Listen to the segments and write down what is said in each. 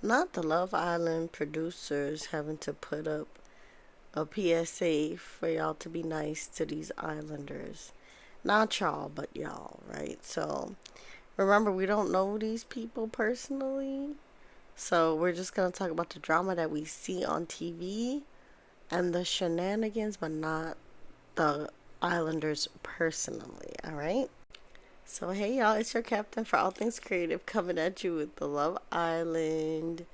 Not the Love Island producers having to put up a PSA for y'all to be nice to these islanders. Not y'all, but y'all, right? So remember, we don't know these people personally. So we're just going to talk about the drama that we see on TV and the shenanigans, but not the islanders personally, all right? So, hey y'all, it's your captain for all things creative coming at you with the Love Island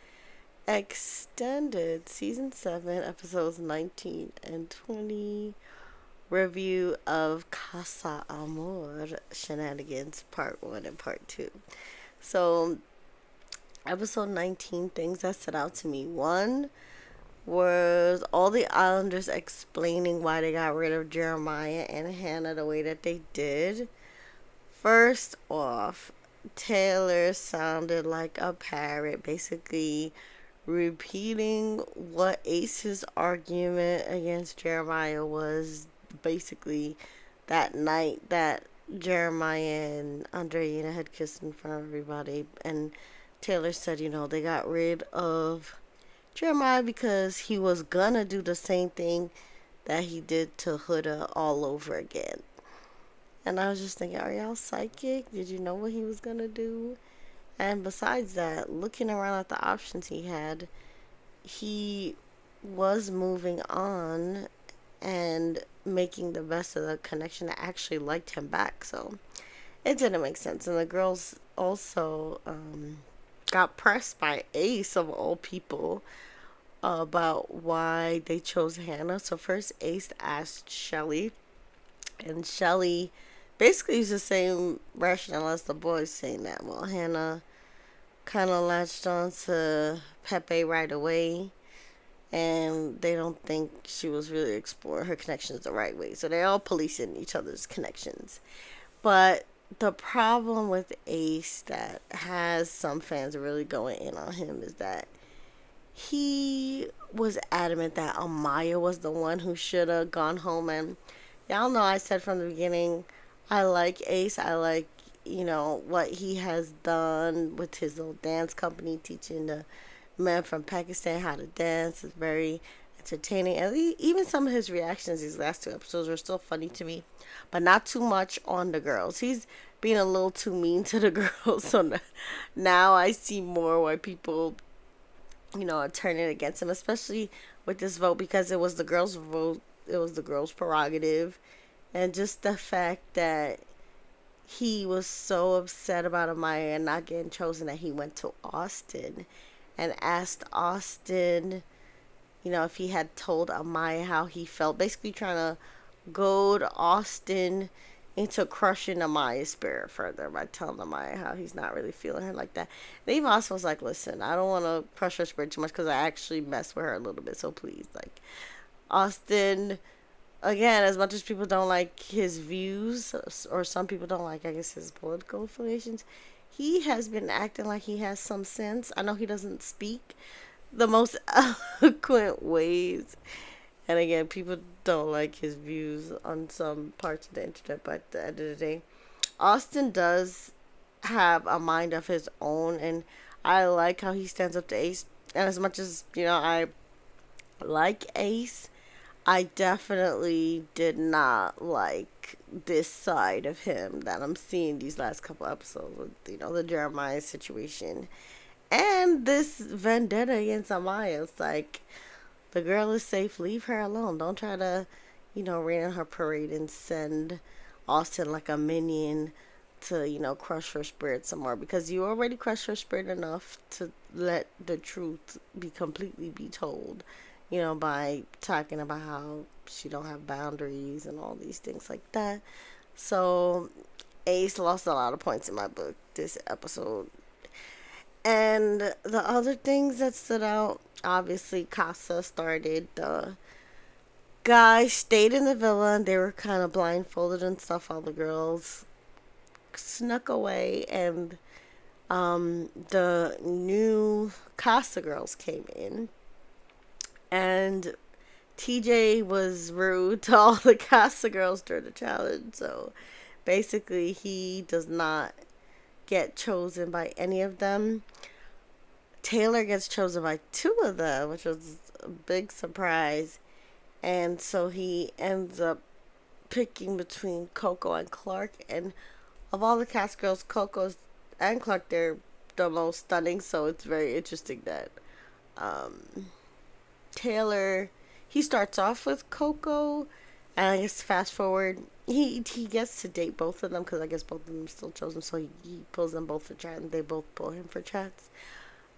Extended Season 7, Episodes 19 and 20 review of Casa Amor Shenanigans Part 1 and Part 2. So, Episode 19, things that stood out to me. One was all the islanders explaining why they got rid of Jeremiah and Hannah the way that they did. First off, Taylor sounded like a parrot, basically repeating what Ace's argument against Jeremiah was basically that night that Jeremiah and Andrea had kissed in front of everybody. And Taylor said, they got rid of Jeremiah because he was gonna do the same thing that he did to Huda all over again. And I was just thinking, are y'all psychic? Did you know what he was gonna do? And besides that, looking around at the options he had, he was moving on and making the best of the connection that actually liked him back. So it didn't make sense. And the girls also got pressed by Ace of all people about why they chose Hannah. So first Ace asked Shelly, and Shelly basically used the same rationale as the boys, saying that, well, Hannah kind of latched on to Pepe right away, and they don't think she was really exploring her connections the right way. So they're all policing each other's connections. But the problem with Ace that has some fans really going in on him is that he was adamant that Amaya was the one who should have gone home. And y'all know I said from the beginning, I like Ace. I like, what he has done with his little dance company, teaching the men from Pakistan how to dance. Is very entertaining. And even some of his reactions these last two episodes were still funny to me, but not too much on the girls. He's being a little too mean to the girls. So now I see more why people are turning against him, especially with this vote, because it was the girls' vote, it was the girls' prerogative, and just the fact that he was so upset about Amaya and not getting chosen that he went to Austin and asked Austin, if he had told Amaya how he felt, basically trying to goad Austin into crushing Amaya's spirit further by telling Amaya how he's not really feeling her like that. And even Austin was like, listen, I don't want to crush her spirit too much because I actually mess with her a little bit, so please, Austin, again, as much as people don't like his views, or some people don't like, I guess, his political affiliations, he has been acting like he has some sense. I know he doesn't speak the most eloquent ways, and again, people don't like his views on some parts of the internet, but at the end of the day, Austin does have a mind of his own, and I like how he stands up to Ace. And as much as, I like Ace, I definitely did not like this side of him that I'm seeing these last couple episodes with, the Jeremiah situation. And this vendetta against Amaya. It's like, the girl is safe. Leave her alone. Don't try to, rain on her parade and send Austin like a minion to, crush her spirit some more. Because you already crushed her spirit enough to let the truth be told. By talking about how she don't have boundaries and all these things like that. So Ace lost a lot of points in my book this episode. And the other things that stood out, obviously Casa started. The guys stayed in the villa and they were kind of blindfolded and stuff. All the girls snuck away, and the new Casa girls came in. And TJ was rude to all the Casa girls during the challenge. So basically, he does not get chosen by any of them. Taylor gets chosen by two of them, which was a big surprise. And so he ends up picking between Coco and Clark. And of all the cast girls, Coco and Clark, they're the most stunning. So it's very interesting that um, Taylor, he starts off with Coco, and I guess fast forward, he gets to date both of them because I guess both of them still chosen. So he pulls them both for chat, and they both pull him for chats.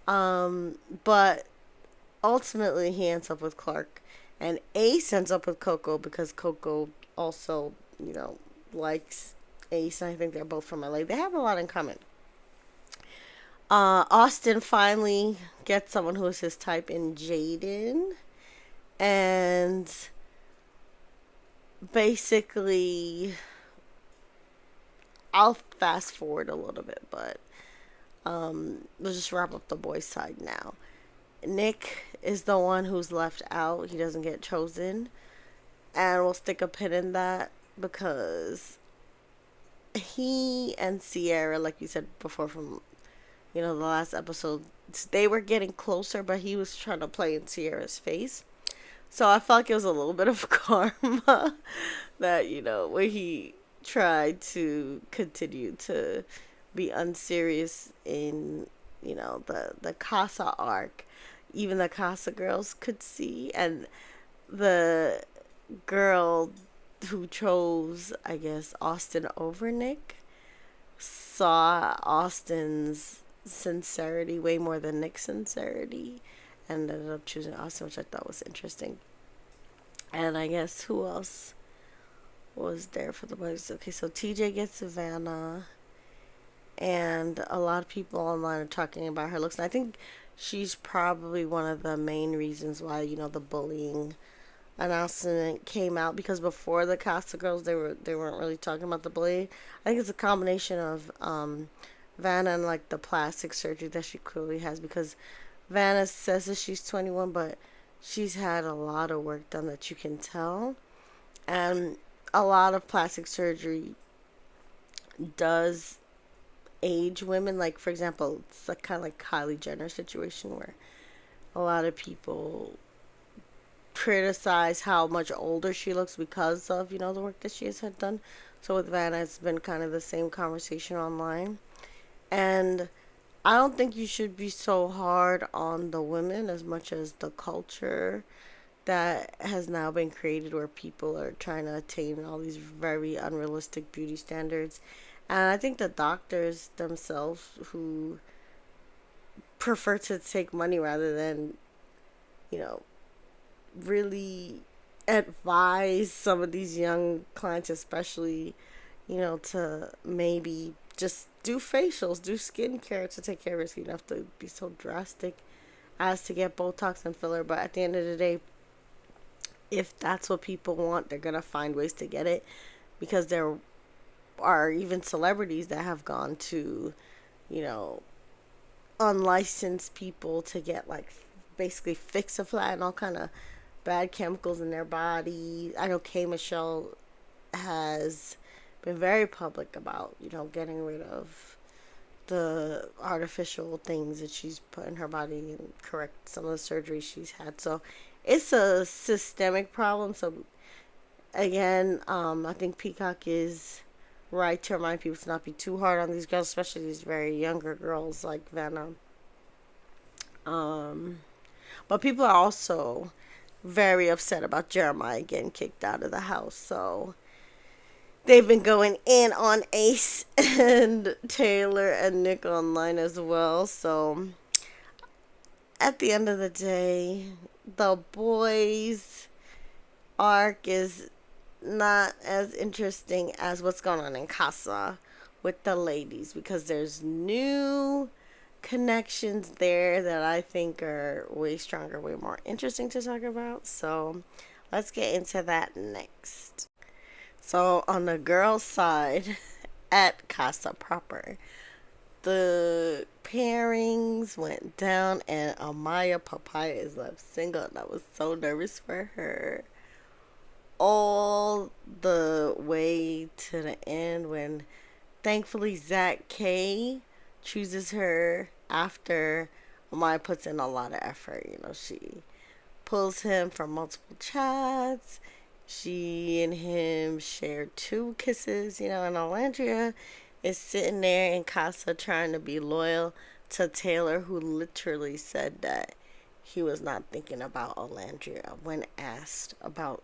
But ultimately, he ends up with Clark, and Ace ends up with Coco because Coco also, likes Ace, and I think they're both from LA. They have a lot in common. Austin finally gets someone who is his type in Jaden, and basically, I'll fast forward a little bit, but we'll just wrap up the boys' side now. Nick is the one who's left out. He doesn't get chosen. And we'll stick a pin in that because he and Sierra, like you said before from, the last episode, they were getting closer, but he was trying to play in Sierra's face. So I felt like it was a little bit of karma that, when he tried to continue to be unserious in, the Casa arc, even the Casa girls could see. And the girl who chose, I guess, Austin over Nick saw Austin's sincerity way more than Nick's sincerity and ended up choosing Austin, which I thought was interesting. And I guess who else was there for the boys? Okay, so TJ gets Savannah, and a lot of people online are talking about her looks. And I think she's probably one of the main reasons why the bullying announcement came out, because before the Casa girls they weren't really talking about the bullying. I think it's a combination of Vanna and like the plastic surgery that she clearly has, because Vanna says that she's 21, but she's had a lot of work done that you can tell, and a lot of plastic surgery does age women. Like, for example, it's like kind of like Kylie Jenner situation where a lot of people criticize how much older she looks because of the work that she has had done. So with Vanna, it's been kind of the same conversation online, and I don't think you should be so hard on the women as much as the culture that has now been created where people are trying to attain all these very unrealistic beauty standards. And I think the doctors themselves who prefer to take money rather than, you know, really advise some of these young clients, especially, to maybe just do facials, do skincare to take care of your skin. You don't have to be so drastic as to get Botox and filler. But at the end of the day, if that's what people want, they're going to find ways to get it, because there are even celebrities that have gone to, you know, unlicensed people to get like basically fix a flat and all kind of bad chemicals in their body. I know K Michelle has been very public about, getting rid of the artificial things that she's put in her body and correct some of the surgeries she's had. So it's a systemic problem. So again, I think Peacock is right to remind people to not be too hard on these girls, especially these very younger girls like Vanna. But people are also very upset about Jeremiah getting kicked out of the house. So they've been going in on Ace and Taylor and Nick online as well. So at the end of the day, the boys' arc is not as interesting as what's going on in Casa with the ladies, because there's new connections there that I think are way stronger, way more interesting to talk about. So let's get into that next. So on the girls' side at Casa proper, the pairings went down and Amaya Papaya is left single, and I was so nervous for her all the way to the end when thankfully Zach K chooses her after Maya puts in a lot of effort. She pulls him from multiple chats. She and him share 2 kisses, and Olandria is sitting there in Casa trying to be loyal to Taylor, who literally said that he was not thinking about Olandria when asked about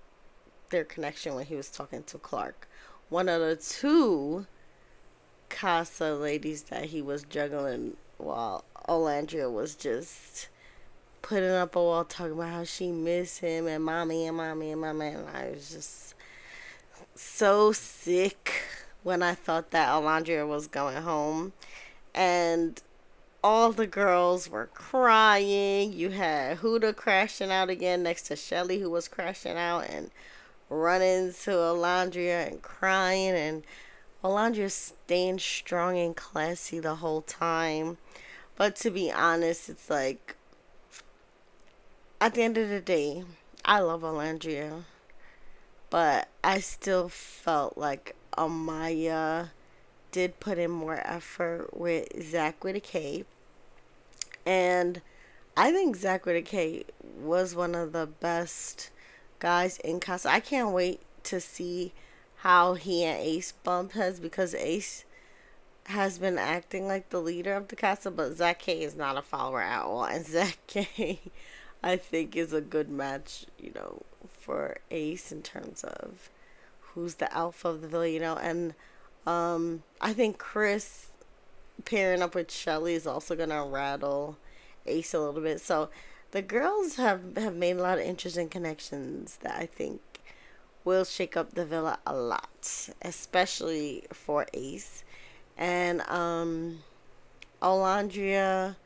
their connection when he was talking to Clark. One of the 2 Casa ladies that he was juggling while Olandria was just putting up a wall talking about how she missed him and mommy and mommy and mommy, and I was just so sick when I thought that Olandria was going home. And all the girls were crying. You had Huda crashing out again next to Shelly, who was crashing out and running to Olandria and crying, and Olandria staying strong and classy the whole time. But to be honest, it's like at the end of the day, I love Olandria, but I still felt like Amaya did put in more effort with Zach with a K. And I think Zach with a K was one of the best guys in Casa. I can't wait to see how he and Ace bump heads, because Ace has been acting like the leader of the Casa, but Zach K is not a follower at all. And Zach K, I think, is a good match, for Ace in terms of who's the alpha of the villa, and I think Chris pairing up with Shelly is also gonna rattle Ace a little bit. So the girls have made a lot of interesting connections that I think will shake up the villa a lot, especially for Ace. And Olandria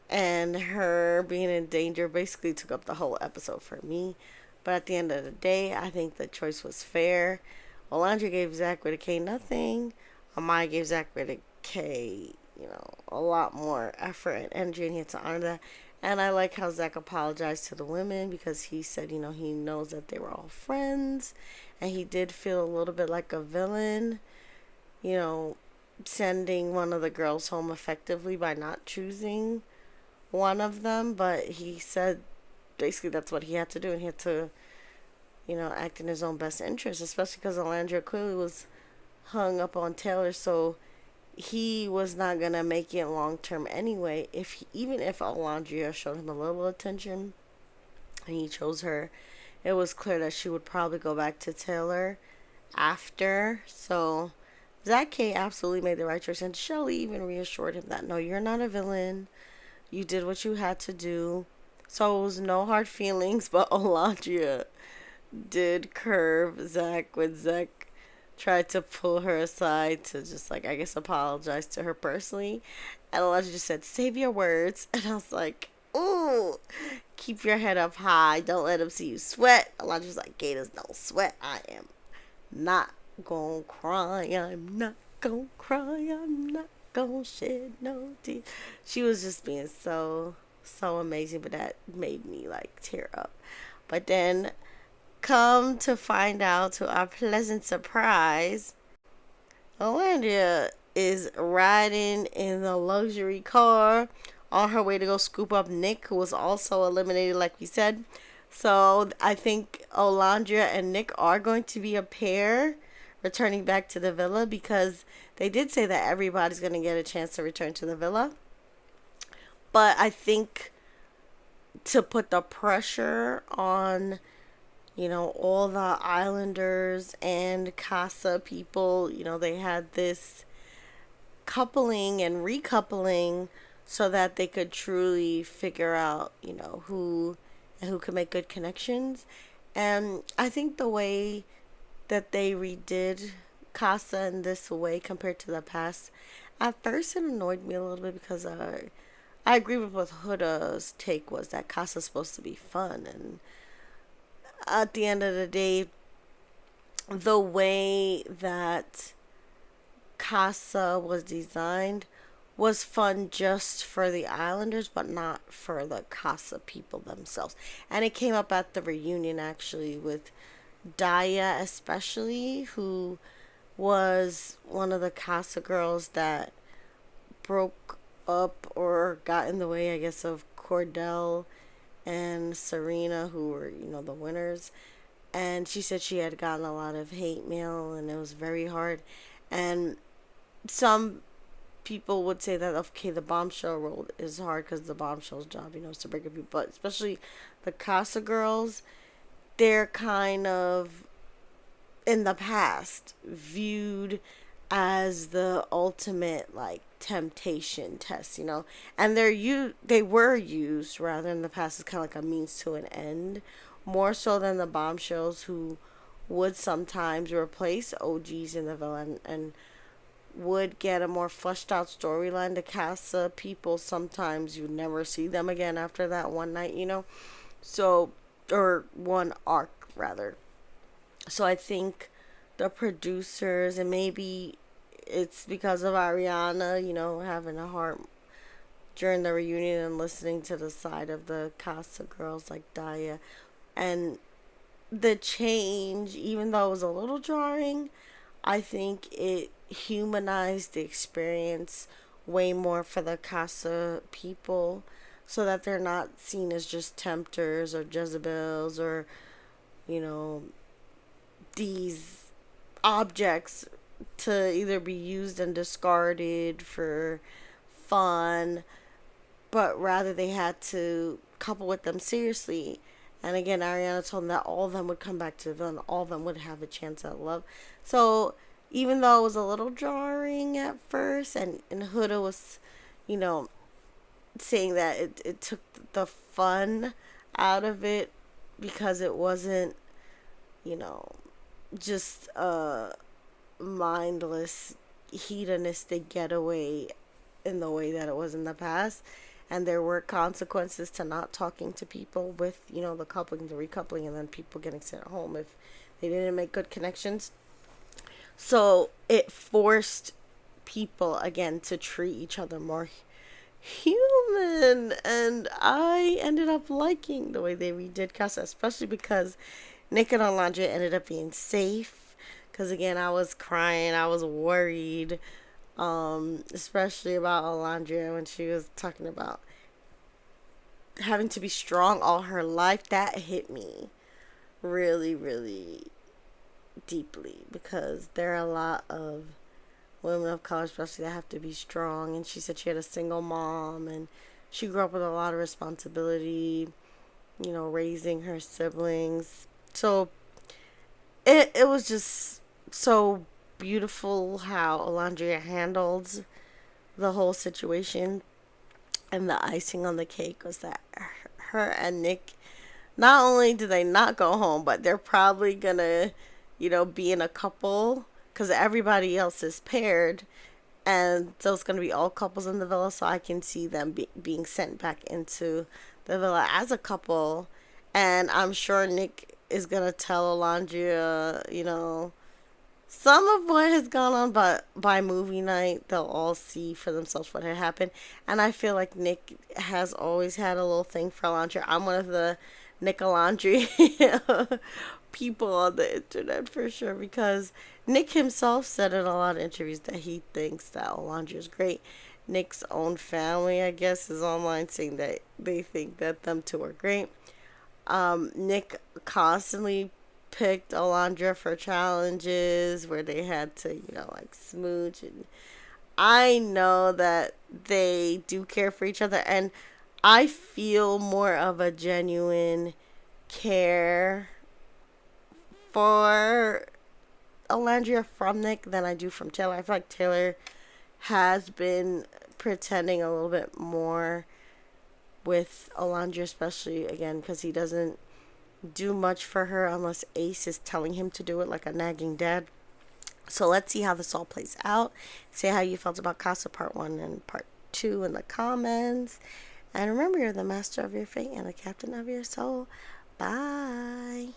and her being in danger basically took up the whole episode for me. But at the end of the day, I think the choice was fair. Olandria gave Zach with a K nothing. Amaya gave Zach with a K, a lot more effort and energy, and he had to honor that. And I like how Zach apologized to the women, because he said, he knows that they were all friends, and he did feel a little bit like a villain, you know, sending one of the girls home effectively by not choosing one of them. But he said basically that's what he had to do, and he had to, act in his own best interest, especially because Olandria clearly was hung up on Taylor, so he was not gonna make it long term anyway. Even if Olandria showed him a little attention and he chose her, it was clear that she would probably go back to Taylor after. So Zach K absolutely made the right choice, and Shelly even reassured him that no, you're not a villain. You did what you had to do. So it was no hard feelings, but Olandria did curve Zach when Zach tried to pull her aside to just, like, I guess apologize to her personally. And Olandria just said, save your words. And I was like, ooh, keep your head up high. Don't let them see you sweat. Olandria's like, Gators don't sweat. I am not gonna cry. I'm not gonna cry. I'm not gonna shed no tears. She was just being so amazing, but that made me like tear up. But then, come to find out, to our pleasant surprise, Olandria is riding in the luxury car on her way to go scoop up Nick, who was also eliminated, like we said. So I think Olandria and Nick are going to be a pair returning back to the villa, because they did say that everybody's going to get a chance to return to the villa. But I think to put the pressure on, all the Islanders and Casa people, they had this coupling and recoupling so that they could truly figure out, who could make good connections. And I think the way that they redid Casa in this way compared to the past, at first it annoyed me a little bit, because I agree with what Huda's take was, that Casa's supposed to be fun, and at the end of the day, the way that Casa was designed was fun just for the Islanders, but not for the Casa people themselves. And it came up at the reunion, actually, with Daya especially, who was one of the Casa girls that broke up or got in the way, I guess, of Cordell and Serena, who were, the winners. And she said she had gotten a lot of hate mail and it was very hard. And some people would say that, okay, the bombshell role is hard because the bombshell's job, is to break up people. But especially the Casa girls, they're kind of in the past viewed as the ultimate like temptation test, and they were used rather in the past as kind of like a means to an end, more so than the bombshells who would sometimes replace OGs in the villain and would get a more fleshed out storyline. The Casa people, sometimes you never see them again after that one night, so, or one arc rather. So I think the producers, and maybe it's because of Ariana, having a heart during the reunion and listening to the side of the Casa girls like Daya. And the change, even though it was a little jarring, I think it humanized the experience way more for the Casa people so that they're not seen as just tempters or Jezebels or, you know, these objects to either be used and discarded for fun, but rather they had to couple with them seriously. And again, Ariana told them that all of them would come back to the villain, all of them would have a chance at love. So even though it was a little jarring at first, and Huda was, you know, saying that it took the fun out of it because it wasn't, you know, just a mindless, hedonistic getaway in the way that it was in the past. And there were consequences to not talking to people with, the coupling, the recoupling, and then people getting sent home if they didn't make good connections. So it forced people, again, to treat each other more human. And I ended up liking the way they redid Casa, especially because Nick and Olandria ended up being safe. Because again, I was crying, I was worried, especially about Olandria when she was talking about having to be strong all her life. That hit me really, really deeply because there are a lot of women of color, especially, that have to be strong. And she said she had a single mom and she grew up with a lot of responsibility, raising her siblings. So it was just so beautiful how Olandria handled the whole situation. And the icing on the cake was that her and Nick, not only do they not go home, but they're probably gonna, be in a couple because everybody else is paired. And so it's gonna be all couples in the villa. So I can see them being sent back into the villa as a couple. And I'm sure Nick is gonna tell Olandria, some of what has gone on, but by movie night, they'll all see for themselves what had happened. And I feel like Nick has always had a little thing for Olandria. I'm one of the Nicolandria people on the internet for sure because Nick himself said in a lot of interviews that he thinks that Olandria is great. Nick's own family, I guess, is online saying that they think that them two are great. Nick constantly picked Olandria for challenges where they had to, like smooch. And I know that they do care for each other. And I feel more of a genuine care for Olandria from Nick than I do from Taylor. I feel like Taylor has been pretending a little bit more with Olandria, especially again because he doesn't do much for her unless Ace is telling him to do it like a nagging dad. So let's see how this all plays out. Say how you felt about Casa Part 1 and Part 2 in the comments. And remember, you're the master of your fate and the captain of your soul. Bye.